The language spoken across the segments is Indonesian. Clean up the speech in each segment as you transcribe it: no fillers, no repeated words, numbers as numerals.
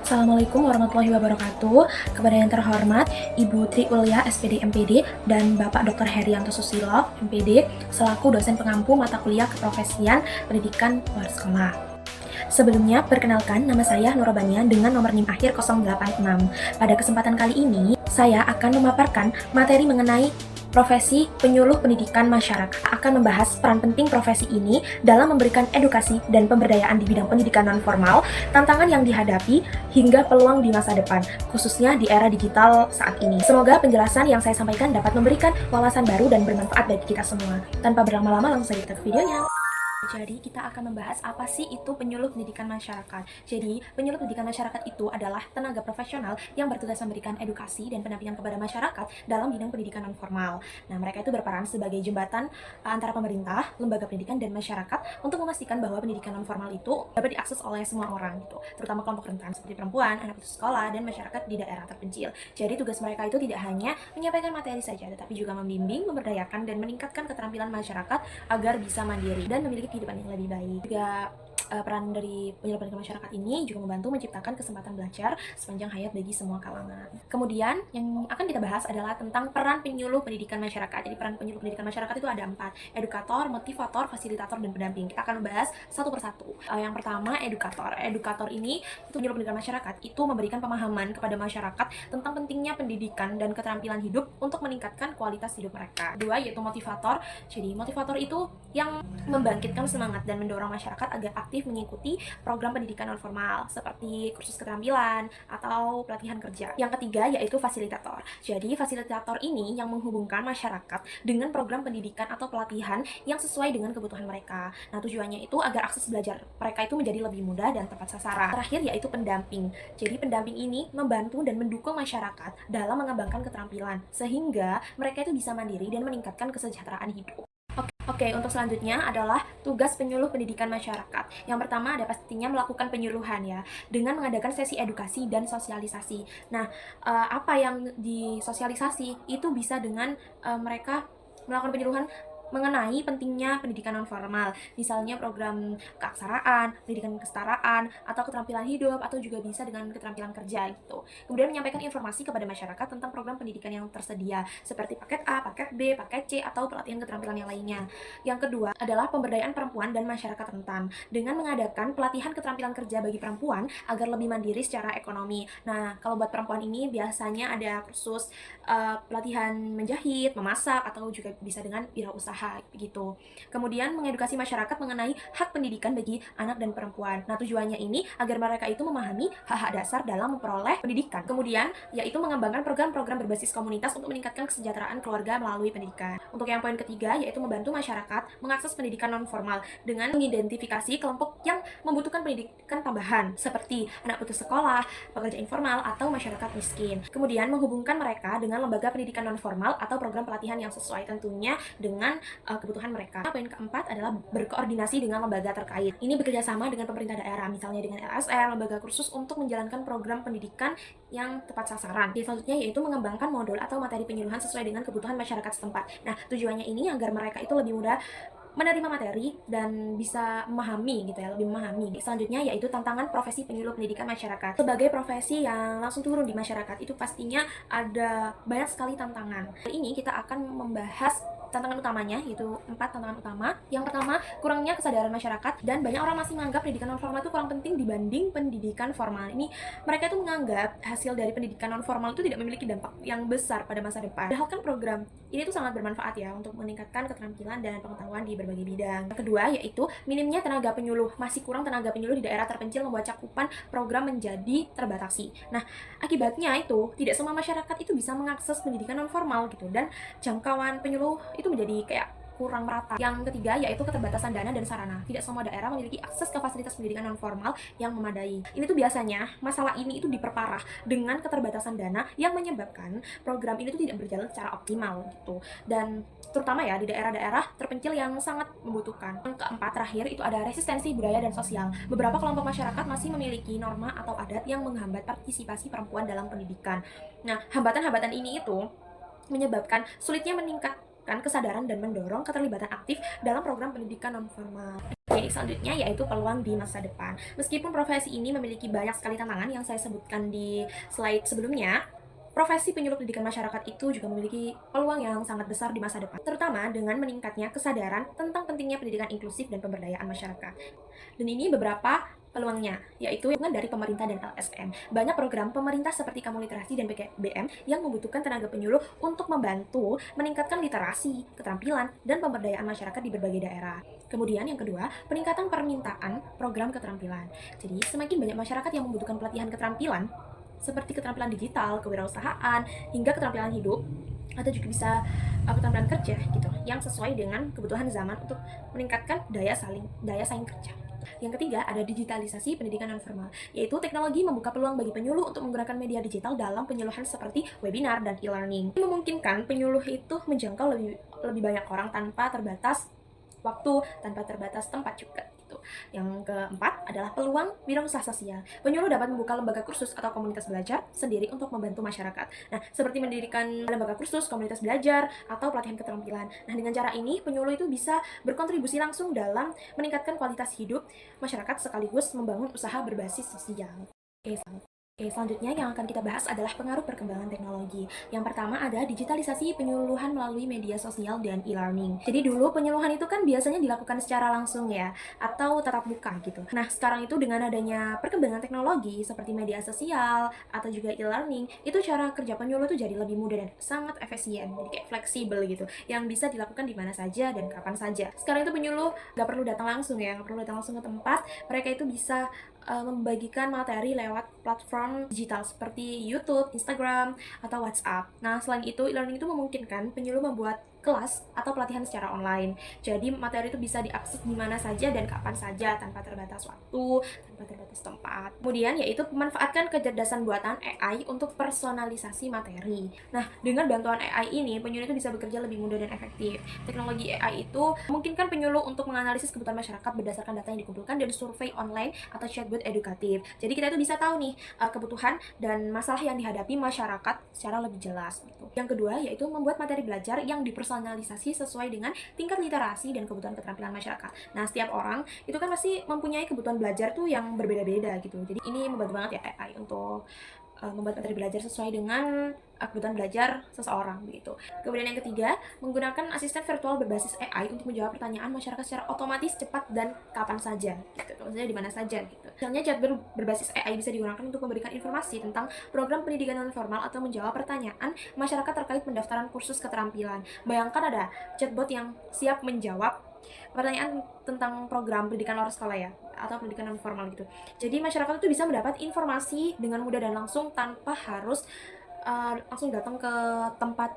Assalamualaikum warahmatullahi wabarakatuh. Kepada yang terhormat Ibu Tri Ulia SPD MPD dan Bapak Dr. Herianto Susilo MPD selaku dosen pengampu mata kuliah keprofesian pendidikan luar sekolah. Sebelumnya, perkenalkan nama saya Nurobania dengan nomor NIM akhir 086. Pada kesempatan kali ini, saya akan memaparkan materi mengenai profesi penyuluh pendidikan masyarakat. Akan membahas peran penting profesi ini dalam memberikan edukasi dan pemberdayaan di bidang pendidikan non-formal, tantangan yang dihadapi, hingga peluang di masa depan, khususnya di era digital saat ini. Semoga penjelasan yang saya sampaikan dapat memberikan wawasan baru dan bermanfaat bagi kita semua. Tanpa berlama-lama, langsung saja kita ke videonya. Jadi kita akan membahas apa sih itu penyuluh pendidikan masyarakat. Jadi penyuluh pendidikan masyarakat itu adalah tenaga profesional yang bertugas memberikan edukasi dan pendampingan kepada masyarakat dalam bidang pendidikan non-formal. Nah, mereka itu berperan sebagai jembatan antara pemerintah, lembaga pendidikan, dan masyarakat untuk memastikan bahwa pendidikan non-formal itu dapat diakses oleh semua orang gitu, terutama kelompok rentan seperti perempuan, anak putus sekolah, dan masyarakat di daerah terpencil. Jadi tugas mereka itu tidak hanya menyampaikan materi saja, tetapi juga membimbing, memberdayakan, dan meningkatkan keterampilan masyarakat agar bisa mandiri dan memiliki kehidupan yang lebih baik. Juga peran dari penyuluh pendidikan masyarakat ini juga membantu menciptakan kesempatan belajar sepanjang hayat bagi semua kalangan. Kemudian yang akan kita bahas adalah tentang peran penyuluh pendidikan masyarakat. Jadi peran penyuluh pendidikan masyarakat itu ada 4: edukator, motivator, fasilitator, dan pendamping. Kita akan membahas satu persatu. Yang pertama, edukator. Edukator ini itu penyuluh pendidikan masyarakat itu memberikan pemahaman kepada masyarakat tentang pentingnya pendidikan dan keterampilan hidup untuk meningkatkan kualitas hidup mereka. Kedua, yaitu motivator. Jadi motivator itu yang membangkitkan semangat dan mendorong masyarakat agar aktif mengikuti program pendidikan non-formal seperti kursus keterampilan atau pelatihan kerja. Yang ketiga yaitu fasilitator. Jadi fasilitator ini yang menghubungkan masyarakat dengan program pendidikan atau pelatihan yang sesuai dengan kebutuhan mereka. Nah, tujuannya itu agar akses belajar mereka itu menjadi lebih mudah dan tepat sasaran. Terakhir yaitu pendamping. Jadi pendamping ini membantu dan mendukung masyarakat dalam mengembangkan keterampilan sehingga mereka itu bisa mandiri dan meningkatkan kesejahteraan hidup. Oke, untuk selanjutnya adalah tugas penyuluh pendidikan masyarakat. Yang pertama ada pastinya melakukan penyuluhan ya, dengan mengadakan sesi edukasi dan sosialisasi. Nah, apa yang disosialisasi itu bisa dengan mereka melakukan penyuluhan mengenai pentingnya pendidikan non-formal, misalnya program keaksaraan, pendidikan kesetaraan, atau keterampilan hidup, atau juga bisa dengan keterampilan kerja gitu. Kemudian menyampaikan informasi kepada masyarakat tentang program pendidikan yang tersedia, seperti paket A, paket B, paket C, atau pelatihan keterampilan yang lainnya. Yang kedua adalah pemberdayaan perempuan dan masyarakat rentan, dengan mengadakan pelatihan keterampilan kerja bagi perempuan agar lebih mandiri secara ekonomi. Nah, kalau buat perempuan ini biasanya ada kursus pelatihan menjahit, memasak, atau juga bisa dengan wirausaha begitu. Kemudian mengedukasi masyarakat mengenai hak pendidikan bagi anak dan perempuan. Nah, tujuannya ini agar mereka itu memahami hak-hak dasar dalam memperoleh pendidikan. Kemudian yaitu mengembangkan program-program berbasis komunitas untuk meningkatkan kesejahteraan keluarga melalui pendidikan. Untuk yang poin ketiga yaitu membantu masyarakat mengakses pendidikan non formal dengan mengidentifikasi kelompok yang membutuhkan pendidikan tambahan seperti anak putus sekolah, pekerja informal, atau masyarakat miskin. Kemudian menghubungkan mereka dengan lembaga pendidikan non formal atau program pelatihan yang sesuai tentunya dengan kebutuhan mereka. Poin keempat adalah berkoordinasi dengan lembaga terkait. Ini bekerja sama dengan pemerintah daerah, misalnya dengan LSM, lembaga kursus untuk menjalankan program pendidikan yang tepat sasaran. Selanjutnya yaitu mengembangkan modul atau materi penyuluhan sesuai dengan kebutuhan masyarakat setempat. Nah, tujuannya ini agar mereka itu lebih mudah menerima materi dan bisa memahami gitu ya, lebih memahami. Selanjutnya yaitu tantangan profesi penyuluh pendidikan masyarakat. Sebagai profesi yang langsung turun di masyarakat itu pastinya ada banyak sekali tantangan. Kali ini kita akan membahas tantangan utamanya, yaitu 4 tantangan utama. Yang pertama, kurangnya kesadaran masyarakat, dan banyak orang masih menganggap pendidikan non formal itu kurang penting dibanding pendidikan formal. Ini mereka itu menganggap hasil dari pendidikan non formal itu tidak memiliki dampak yang besar pada masa depan. Padahal kan program ini tuh sangat bermanfaat ya untuk meningkatkan keterampilan dan pengetahuan di berbagai bidang. Yang kedua yaitu minimnya tenaga penyuluh. Masih kurang tenaga penyuluh di daerah terpencil membuat cakupan program menjadi terbatasi. Nah, akibatnya itu tidak semua masyarakat itu bisa mengakses pendidikan non formal gitu, dan jangkauan penyuluh itu menjadi kayak kurang merata. Yang ketiga yaitu keterbatasan dana dan sarana. Tidak semua daerah memiliki akses ke fasilitas pendidikan non formal yang memadai. Ini tuh biasanya masalah ini itu diperparah dengan keterbatasan dana yang menyebabkan program ini tuh tidak berjalan secara optimal gitu. Dan terutama ya di daerah-daerah terpencil yang sangat membutuhkan. Yang keempat terakhir itu ada resistensi budaya dan sosial. Beberapa kelompok masyarakat masih memiliki norma atau adat yang menghambat partisipasi perempuan dalam pendidikan. Nah, hambatan-hambatan ini itu menyebabkan sulitnya meningkat meningkatkan kesadaran dan mendorong keterlibatan aktif dalam program pendidikan non-formal. Oke, selanjutnya yaitu peluang di masa depan. Meskipun profesi ini memiliki banyak sekali tantangan yang saya sebutkan di slide sebelumnya, profesi penyuluh pendidikan masyarakat itu juga memiliki peluang yang sangat besar di masa depan, terutama dengan meningkatnya kesadaran tentang pentingnya pendidikan inklusif dan pemberdayaan masyarakat. Dan ini beberapa peluangnya, yaitu dukungan dari pemerintah dan LSM. Banyak program pemerintah seperti Kamu Literasi dan PKBM yang membutuhkan tenaga penyuluh untuk membantu meningkatkan literasi, keterampilan, dan pemberdayaan masyarakat di berbagai daerah. Kemudian yang kedua, peningkatan permintaan program keterampilan. Jadi, semakin banyak masyarakat yang membutuhkan pelatihan keterampilan, seperti keterampilan digital, kewirausahaan, hingga keterampilan hidup, atau juga bisa keterampilan kerja gitu, yang sesuai dengan kebutuhan zaman untuk meningkatkan daya saing kerja. Yang ketiga, ada digitalisasi pendidikan non-formal, yaitu teknologi membuka peluang bagi penyuluh untuk menggunakan media digital dalam penyuluhan seperti webinar dan e-learning. Ini memungkinkan penyuluh itu menjangkau lebih banyak orang tanpa terbatas waktu, tanpa terbatas tempat juga. Yang keempat adalah peluang wirausaha sosial. Penyuluh dapat membuka lembaga kursus atau komunitas belajar sendiri untuk membantu masyarakat. Nah, seperti mendirikan lembaga kursus, komunitas belajar, atau pelatihan keterampilan. Nah, dengan cara ini, penyuluh itu bisa berkontribusi langsung dalam meningkatkan kualitas hidup masyarakat sekaligus membangun usaha berbasis sosial. Oke, selanjutnya yang akan kita bahas adalah pengaruh perkembangan teknologi. Yang pertama ada digitalisasi penyuluhan melalui media sosial dan e-learning. Jadi dulu penyuluhan itu kan biasanya dilakukan secara langsung ya, atau tatap muka gitu. Nah, sekarang itu dengan adanya perkembangan teknologi seperti media sosial atau juga e-learning, itu cara kerja penyuluh itu jadi lebih mudah dan sangat efisien, jadi kayak fleksibel gitu, yang bisa dilakukan di mana saja dan kapan saja. Sekarang itu penyuluh nggak perlu datang langsung ya, nggak perlu datang langsung ke tempat, mereka itu bisa membagikan materi lewat platform digital seperti YouTube, Instagram, atau WhatsApp. Nah, selain itu, e-learning itu memungkinkan penyuluh membuat kelas atau pelatihan secara online. Jadi materi itu bisa diakses di mana saja dan kapan saja tanpa terbatas waktu, tanpa terbatas tempat. Kemudian yaitu memanfaatkan kecerdasan buatan AI untuk personalisasi materi. Nah, dengan bantuan AI ini, penyuluh itu bisa bekerja lebih mudah dan efektif. Teknologi AI itu memungkinkan penyuluh untuk menganalisis kebutuhan masyarakat berdasarkan data yang dikumpulkan dari survei online atau chatbot edukatif. Jadi kita itu bisa tahu nih kebutuhan dan masalah yang dihadapi masyarakat secara lebih jelas gitu. Yang kedua yaitu membuat materi belajar yang dipersonalisasi sesuai dengan tingkat literasi dan kebutuhan keterampilan masyarakat. Nah, setiap orang itu kan pasti mempunyai kebutuhan belajar tuh yang berbeda-beda gitu. Jadi ini membantu banget ya AI untuk membuat materi belajar sesuai dengan kebutuhan belajar seseorang begitu. Kemudian yang ketiga, menggunakan asisten virtual berbasis AI untuk menjawab pertanyaan masyarakat secara otomatis, cepat, dan kapan saja gitu. Maksudnya di mana saja gitu. Misalnya chatbot berbasis AI bisa digunakan untuk memberikan informasi tentang program pendidikan non formal atau menjawab pertanyaan masyarakat terkait pendaftaran kursus keterampilan. Bayangkan ada chatbot yang siap menjawab pertanyaan tentang program pendidikan luar sekolah ya, atau pendidikan non formal gitu. Jadi masyarakat itu bisa mendapat informasi dengan mudah dan langsung tanpa harus langsung datang ke tempat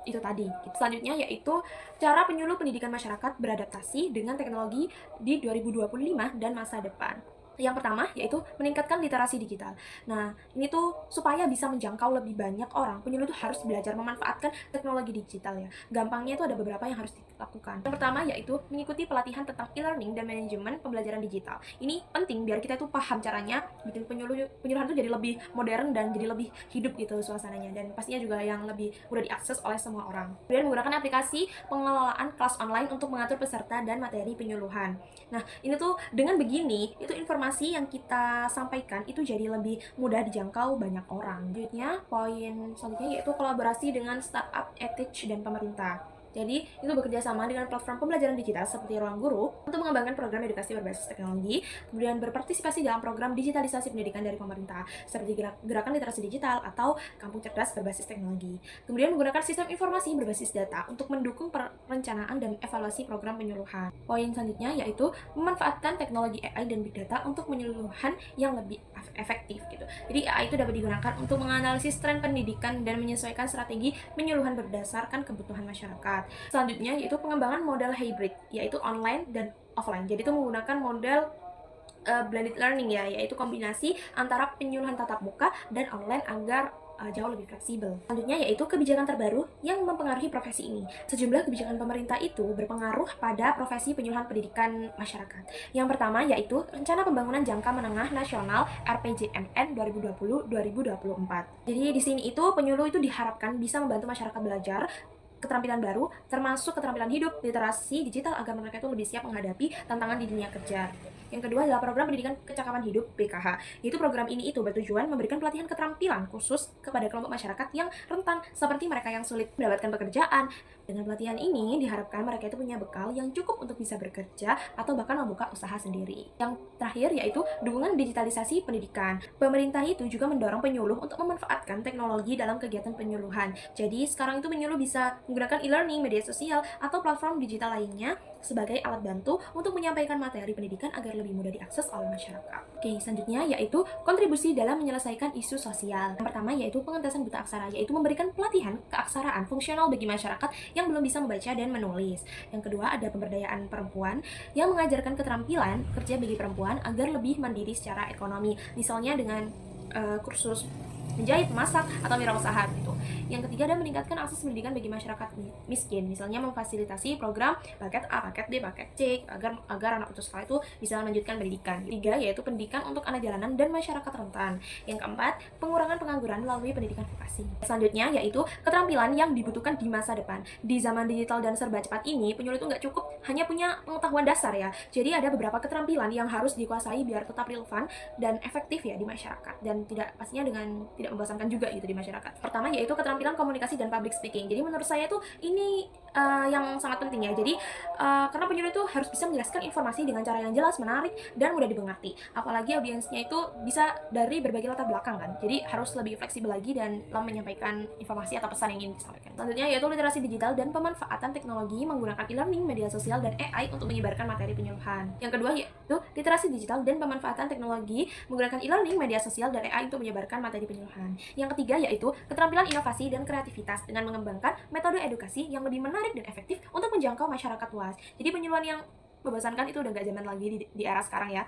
itu tadi. Selanjutnya yaitu cara penyuluh pendidikan masyarakat beradaptasi dengan teknologi di 2025 dan masa depan. Yang pertama yaitu meningkatkan literasi digital. Nah, ini tuh supaya bisa menjangkau lebih banyak orang, penyuluh tuh harus belajar memanfaatkan teknologi digital ya. Gampangnya itu ada beberapa yang harus dilakukan. Yang pertama yaitu mengikuti pelatihan tentang e-learning dan manajemen pembelajaran digital. Ini penting biar kita tuh paham caranya bikin penyuluhan tuh jadi lebih modern dan jadi lebih hidup gitu suasananya, dan pastinya juga yang lebih mudah diakses oleh semua orang. Kemudian menggunakan aplikasi pengelolaan kelas online untuk mengatur peserta dan materi penyuluhan. Nah, ini tuh dengan begini itu informasi yang kita sampaikan itu jadi lebih mudah dijangkau banyak orang. Selanjutnya, poin selanjutnya yaitu kolaborasi dengan startup, EdTech, dan pemerintah. Jadi, itu bekerja sama dengan platform pembelajaran digital seperti Ruang Guru untuk mengembangkan program edukasi berbasis teknologi, kemudian berpartisipasi dalam program digitalisasi pendidikan dari pemerintah, seperti gerakan literasi digital atau kampung cerdas berbasis teknologi. Kemudian menggunakan sistem informasi berbasis data untuk mendukung perencanaan dan evaluasi program penyuluhan. Poin selanjutnya yaitu memanfaatkan teknologi AI dan Big Data untuk penyuluhan yang lebih efektif gitu. Jadi AI itu dapat digunakan untuk menganalisis tren pendidikan dan menyesuaikan strategi penyuluhan berdasarkan kebutuhan masyarakat. Selanjutnya yaitu pengembangan model hybrid, yaitu online dan offline. Jadi itu menggunakan model blended learning ya, yaitu kombinasi antara penyuluhan tatap muka dan online agar jauh lebih fleksibel. Selanjutnya yaitu kebijakan terbaru yang mempengaruhi profesi ini. Sejumlah kebijakan pemerintah itu berpengaruh pada profesi penyuluhan pendidikan masyarakat. Yang pertama yaitu Rencana Pembangunan Jangka Menengah Nasional RPJMN 2020-2024. Jadi di sini itu penyuluh itu diharapkan bisa membantu masyarakat belajar keterampilan baru, termasuk keterampilan hidup, literasi digital agar mereka itu lebih siap menghadapi tantangan di dunia kerja. Yang kedua adalah program pendidikan kecakapan hidup (PKH). Yaitu program ini itu bertujuan memberikan pelatihan keterampilan khusus kepada kelompok masyarakat yang rentan seperti mereka yang sulit mendapatkan pekerjaan. Dengan pelatihan ini diharapkan mereka itu punya bekal yang cukup untuk bisa bekerja atau bahkan membuka usaha sendiri. Yang terakhir yaitu dukungan digitalisasi pendidikan. Pemerintah itu juga mendorong penyuluh untuk memanfaatkan teknologi dalam kegiatan penyuluhan. Jadi sekarang itu penyuluh bisa menggunakan e-learning, media sosial, atau platform digital lainnya sebagai alat bantu untuk menyampaikan materi pendidikan agar lebih mudah diakses oleh masyarakat. Oke, selanjutnya yaitu kontribusi dalam menyelesaikan isu sosial. Yang pertama yaitu pengentasan buta aksara, yaitu memberikan pelatihan keaksaraan fungsional bagi masyarakat yang belum bisa membaca dan menulis. Yang kedua ada pemberdayaan perempuan yang mengajarkan keterampilan kerja bagi perempuan agar lebih mandiri secara ekonomi, misalnya dengan kursus menjahit, masak, atau wirausaha gitu. Yang ketiga adalah meningkatkan akses pendidikan bagi masyarakat miskin, misalnya memfasilitasi program paket A, paket B, paket C agar anak putus sekolah itu bisa melanjutkan pendidikan. Ketiga yaitu pendidikan untuk anak jalanan dan masyarakat rentan. Yang keempat, pengurangan pengangguran melalui pendidikan vokasi. Selanjutnya yaitu keterampilan yang dibutuhkan di masa depan. Di zaman digital dan serba cepat ini, penyuluh itu nggak cukup hanya punya pengetahuan dasar ya. Jadi ada beberapa keterampilan yang harus dikuasai biar tetap relevan dan efektif ya di masyarakat, dan pastinya dengan tidak membosankan juga gitu di masyarakat. Pertama yaitu keterampilan komunikasi dan public speaking. Jadi menurut saya tuh ini yang sangat penting ya. Jadi karena penyuluh itu harus bisa menjelaskan informasi dengan cara yang jelas, menarik, dan mudah dimengerti. Apalagi audiensnya itu bisa dari berbagai latar belakang kan. Jadi harus lebih fleksibel lagi dan dalam menyampaikan informasi atau pesan yang ingin disampaikan. Selanjutnya yaitu literasi digital dan pemanfaatan teknologi menggunakan e-learning, media sosial, dan AI untuk menyebarkan materi penyuluhan. Yang kedua yaitu literasi digital dan pemanfaatan teknologi menggunakan e-learning, media sosial, dan AI untuk menyebarkan materi penyuluhan. Yang ketiga yaitu keterampilan inovasi dan kreativitas dengan mengembangkan metode edukasi yang lebih menarik dan efektif untuk menjangkau masyarakat luas. Jadi penyuluhan yang membosankan itu udah gak zaman lagi di era sekarang ya.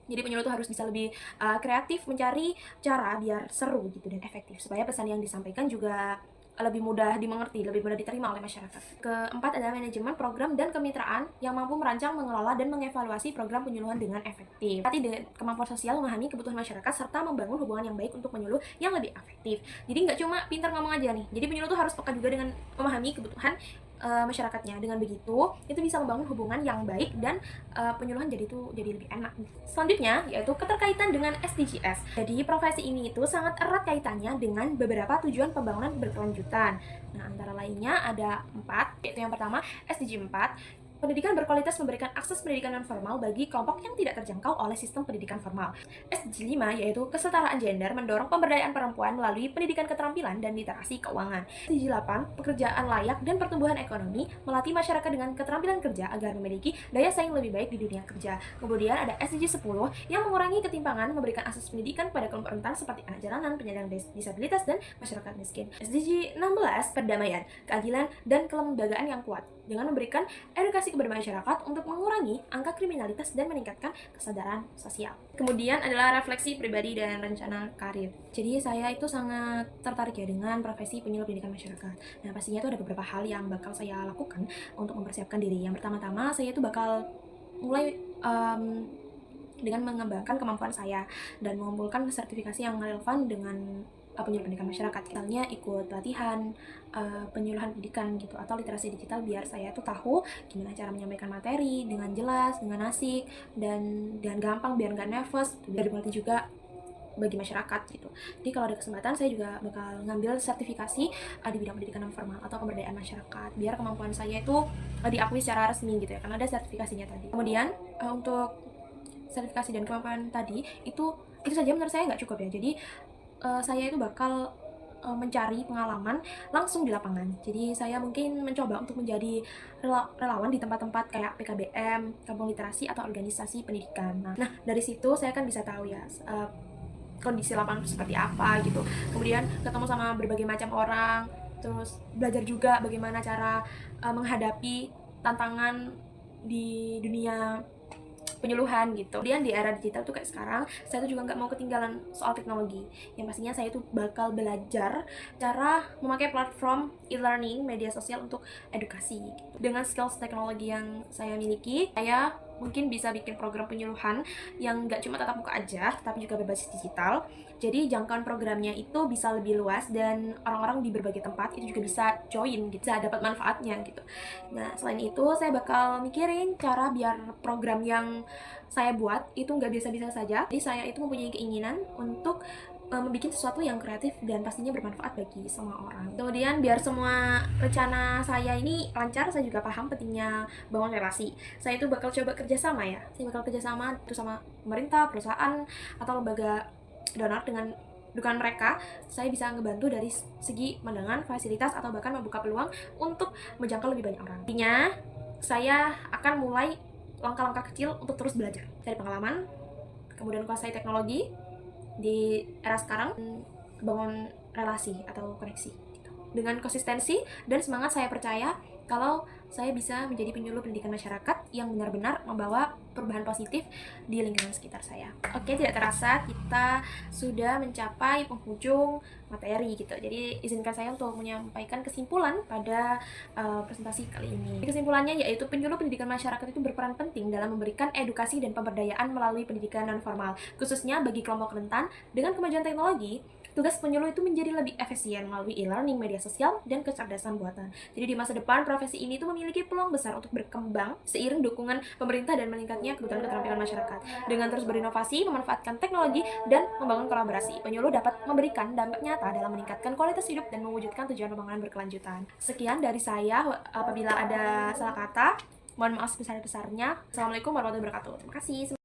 Jadi penyuluh itu harus bisa lebih kreatif mencari cara biar seru gitu dan efektif supaya pesan yang disampaikan juga lebih mudah dimengerti, lebih mudah diterima oleh masyarakat. Keempat adalah manajemen program dan kemitraan yang mampu merancang, mengelola, dan mengevaluasi program penyuluhan dengan efektif. Berarti dengan kemampuan sosial memahami kebutuhan masyarakat serta membangun hubungan yang baik untuk penyuluh yang lebih efektif. Jadi nggak cuma pintar ngomong aja nih. Jadi penyuluh tuh harus peka juga dengan memahami kebutuhan masyarakatnya. Dengan begitu, itu bisa membangun hubungan yang baik dan penyuluhan jadi lebih enak. Selanjutnya, yaitu keterkaitan dengan SDGs. Jadi, profesi ini itu sangat erat kaitannya dengan beberapa tujuan pembangunan berkelanjutan. Nah, antara lainnya ada 4, yaitu yang pertama, SDG 4, pendidikan berkualitas memberikan akses pendidikan non-formal bagi kelompok yang tidak terjangkau oleh sistem pendidikan formal. SDG 5 yaitu kesetaraan gender mendorong pemberdayaan perempuan melalui pendidikan keterampilan dan literasi keuangan. SDG 8 pekerjaan layak dan pertumbuhan ekonomi melatih masyarakat dengan keterampilan kerja agar memiliki daya saing lebih baik di dunia kerja. Kemudian ada SDG 10 yang mengurangi ketimpangan memberikan akses pendidikan pada kelompok rentan seperti anak jalanan, penyandang disabilitas, dan masyarakat miskin. SDG 16 perdamaian, keadilan, dan kelembagaan yang kuat dengan memberikan edukasi kepada masyarakat untuk mengurangi angka kriminalitas dan meningkatkan kesadaran sosial. Kemudian adalah refleksi pribadi dan rencana karir. Jadi saya itu sangat tertarik ya dengan profesi penyuluh pendidikan masyarakat. Nah pastinya itu ada beberapa hal yang bakal saya lakukan untuk mempersiapkan diri. Yang pertama-tama saya itu bakal mulai dengan mengembangkan kemampuan saya dan mengumpulkan sertifikasi yang relevan dengan penyuluh pendidikan masyarakat. Misalnya ikut pelatihan penyuluhan pendidikan gitu atau literasi digital biar saya tuh tahu gimana cara menyampaikan materi dengan jelas, dengan asik, dan gampang biar nggak nervous. Dari pelatih juga bagi masyarakat gitu. Jadi kalau ada kesempatan saya juga bakal ngambil sertifikasi di bidang pendidikan non formal atau pemberdayaan masyarakat biar kemampuan saya itu diakui secara resmi gitu ya, karena ada sertifikasinya tadi. Kemudian untuk sertifikasi dan kemampuan tadi itu saja menurut saya nggak cukup ya. Jadi saya itu bakal mencari pengalaman langsung di lapangan. Jadi saya mungkin mencoba untuk menjadi relawan di tempat-tempat kayak PKBM, kampung literasi, atau organisasi pendidikan. Nah dari situ saya kan bisa tahu ya kondisi lapangan seperti apa gitu. Kemudian ketemu sama berbagai macam orang, terus belajar juga bagaimana cara menghadapi tantangan di dunia penyuluhan gitu. Kemudian di era digital tuh kayak sekarang, saya tuh juga nggak mau ketinggalan soal teknologi. Yang pastinya saya tuh bakal belajar cara memakai platform e-learning, media sosial untuk edukasi gitu. Dengan skills teknologi yang saya miliki, saya mungkin bisa bikin program penyuluhan yang nggak cuma tatap muka aja, tapi juga berbasis digital. Jadi jangkauan programnya itu bisa lebih luas dan orang-orang di berbagai tempat itu juga bisa join gitu, bisa dapat manfaatnya gitu. Nah, selain itu saya bakal mikirin cara biar program yang saya buat itu nggak biasa-biasa saja. Jadi saya itu mempunyai keinginan untuk membuat sesuatu yang kreatif dan pastinya bermanfaat bagi semua orang. Kemudian biar semua rencana saya ini lancar, saya juga paham pentingnya bangun relasi. Saya itu bakal coba kerjasama ya. Saya bakal kerjasama itu sama pemerintah, perusahaan, atau lembaga donor dengan mereka, saya bisa ngebantu dari segi pandangan, fasilitas, atau bahkan membuka peluang untuk menjangkau lebih banyak orang. Intinya, saya akan mulai langkah-langkah kecil untuk terus belajar. Dari pengalaman, kemudian kuasai teknologi, di era sekarang bangun relasi atau koneksi gitu. Dengan konsistensi dan semangat, saya percaya kalau saya bisa menjadi penyuluh pendidikan masyarakat yang benar-benar membawa perubahan positif di lingkungan sekitar saya. Oke, tidak terasa kita sudah mencapai penghujung materi gitu. Jadi izinkan saya untuk menyampaikan kesimpulan pada presentasi kali ini. Kesimpulannya yaitu penyuluh pendidikan masyarakat itu berperan penting dalam memberikan edukasi dan pemberdayaan melalui pendidikan non formal, khususnya bagi kelompok rentan. Dengan kemajuan teknologi, tugas penyuluh itu menjadi lebih efisien melalui e-learning, media sosial, dan kecerdasan buatan. Jadi di masa depan, profesi ini tuh memiliki peluang besar untuk berkembang seiring dukungan pemerintah dan meningkatnya kebutuhan keterampilan masyarakat. Dengan terus berinovasi, memanfaatkan teknologi, dan membangun kolaborasi, penyuluh dapat memberikan dampak nyata dalam meningkatkan kualitas hidup dan mewujudkan tujuan pembangunan berkelanjutan. Sekian dari saya. Apabila ada salah kata, mohon maaf sebesar-besarnya. Assalamualaikum warahmatullahi wabarakatuh. Terima kasih.